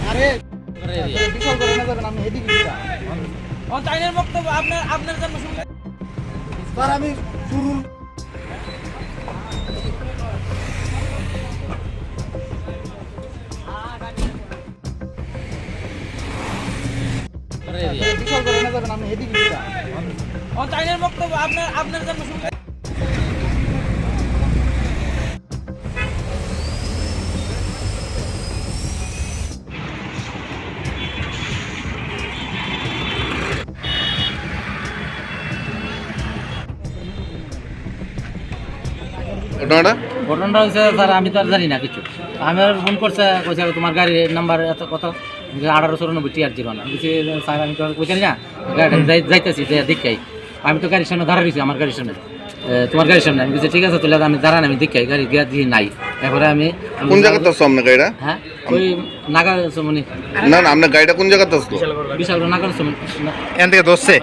আরে বিশাল করে না যাবেন, আমি এদিকে চাইনের বক্তব্য আপনার জন্য স্যার আমি শুরু বিশাল করে না যাবেন, আমি এদিকে চাইনের বক্তব্য আপনার জন্য ঘটনাটা হচ্ছে স্যার আমি তো আর জানি না কিছু। আমি আর ফোন করছে, কইছে তোমার গাড়ির নাম্বার এত কত 1894 TR01। আমি বলছি স্যার আমি তো কইছি না গাড়ি যাইতেছি দেখাই। আমি তো গাড়ির সামনে দাঁড়া রয়েছি, আমার গাড়ির সামনে, তোমার গাড়ির সামনে। আমি বলছি ঠিক আছে তাহলে আমি দাঁড়ান, আমি দেখাই গাড়ি গিয়া দিয়ে নাই। তারপরে আমি কোন জায়গাতে আসছো আপনার গাড়িটা? হ্যাঁ ওই নাগা মানে না না, আপনার গাড়িটা কোন জায়গাতে আসলো? বিশাল নাগা এখান থেকে দোষছে।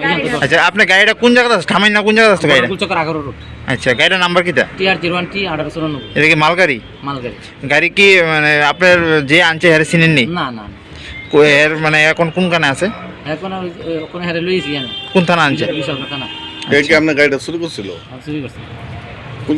আচ্ছা আপনার গাড়িটা কোন জায়গাতে আছে? ঠামাই না কোন জায়গাতে আছে গাড়িটা? কুলচক্কর 11 রোড। আচ্ছা গাড়িটার নাম্বার কিটা? TR01 1894। এটা কি মালগাড়ি? মালগাড়ি। গাড়ি কি মানে আপনার যে আনছে হ্যারে চিনেন নি? না না এর মানে এখন কোনখানে আছে? এখন ওখানে হেরে লইছি আমি। কোন থানা আনছে? বিশাল থানা। কে আপনার গাড়িটা চুরি করছিল? চুরি করছে।